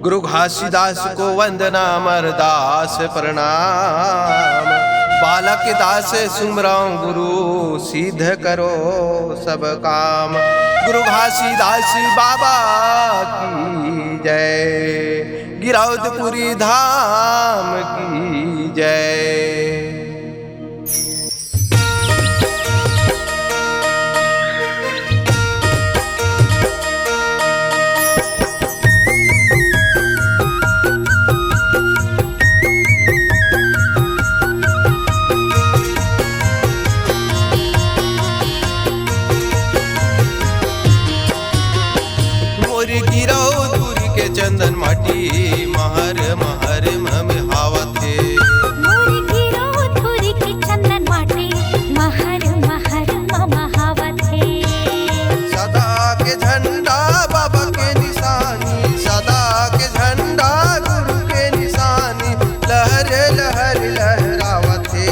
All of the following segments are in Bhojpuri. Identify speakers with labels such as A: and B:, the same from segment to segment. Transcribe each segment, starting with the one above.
A: गुरु घासीदास को वंदना अमरदास प्रणाम। बालक दास सुमरो गुरु सिद्ध करो सब काम। गुरु घासीदास बाबा की जय, गिरौदपुरी धाम की जय। गिरौदपुरी के चंदन माटी महर महर में हावा थे।
B: गिरौदपुरी के चंदन माटी महर महर में हावा थे।
A: सदा के झंडा बाबा के निशानी, सदा के झंडा गुरु के निशानी, लहर लहर लहरावा थे।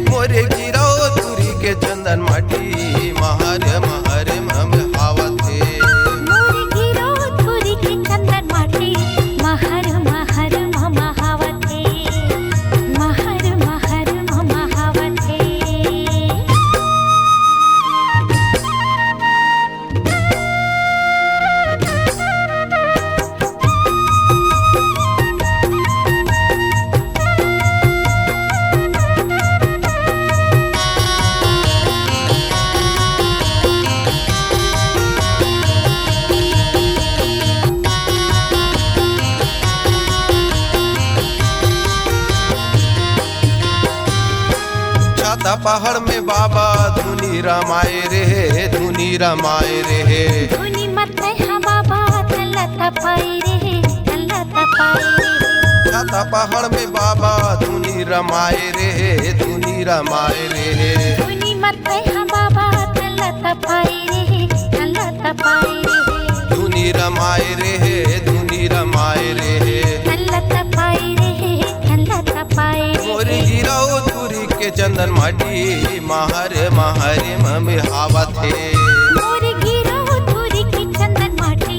A: मोरे गिरौदपुरी के चंदन माटी महर महर में हावा थे। पहाड़ में बाबा धुनी रमाए रे, धुनी रमाए रे।
B: धुनी मत है बाबा तल्ला तपाई रे, तल्ला तपाई रे।
A: छाता पहाड़ में बाबा धुनी रमाए रे, धुनी रमाए रे।
B: धुनी मत है बाबा तल्ला तपाई रे, तल्ला तपाई रे।
A: धुनी रमाए रे, धुनी रमाए रे।
B: तल्ला तपाई रे, तल्ला तपाई रे।
A: मोर गिरौदपुरी के चंदन माटी महर महर में हावा थे।
B: मोर गिरौदपुरी के चंदन माटी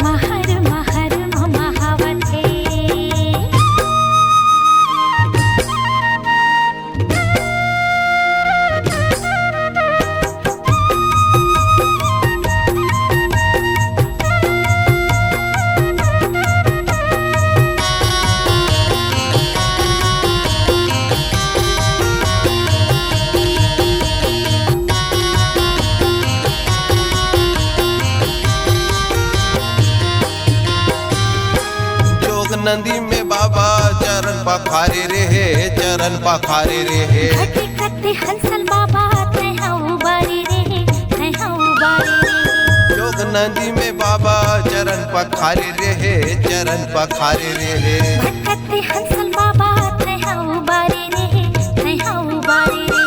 B: महर महर में हावा थे।
A: नंदी में बाबा चरण पखारे रे, चरण पखारे रे।
B: खटे खटे हंसल बाबा तैहा उबारी रे, तैहा उबारी रे।
A: जोग नदी में बाबा चरण पखारे रे, चरण पखारे रे।
B: खटे हंसल बाबा तैहा उबारी रे, तैहा उबारी रे।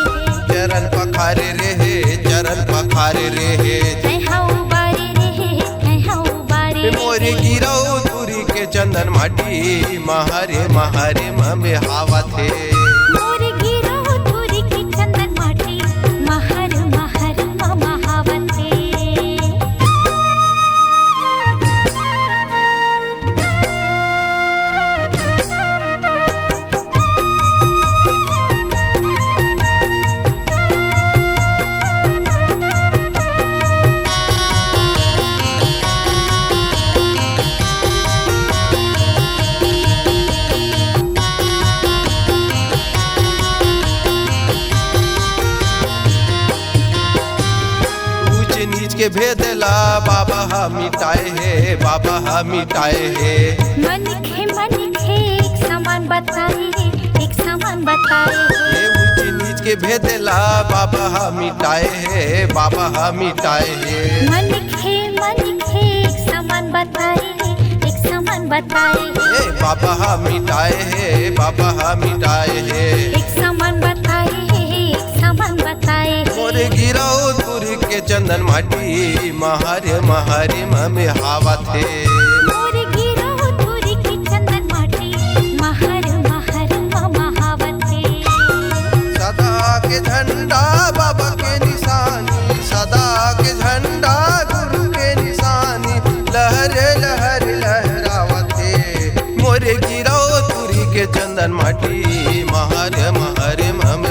A: चरण पखारे रे, चरण पखारे रे।
B: तैहा उबारी रे, तैहा उबारी रे।
A: मोरे गिरौदपुरी के चंदन माटी महरे महरे में हावा थे।
B: मोर गिरौदपुरी के चंदन माटी महर महर में हावा थे।
A: के भेदला बाबा हम मिटाए है, बाबा हम मिटाए है।
B: मन खे एक समान बताए, एक समान बताए।
A: ये ऊंच नीच के भेदला बाबा हम मिटाए है, बाबा हम मिटाए है।
B: मन खे एक समान बताए, एक समान बताए।
A: बाबा हम मिटाए है, बाबा हम मिटाए है।
B: एक समान बताए, एक समान बताए।
A: मोरे गिरौदपुरी के चंदन माटी महरे महरे में हावा थे।
B: मोर गिरौदपुरी के चंदन माटी महर महर में हावा थे।
A: सदा के झंडा बाबा के निशानी, सदा के झंडा गुरु के निशानी, लहर लहर लहरावा थे। मोरे गिराओ तुरी के चंदन माटी महार महार मम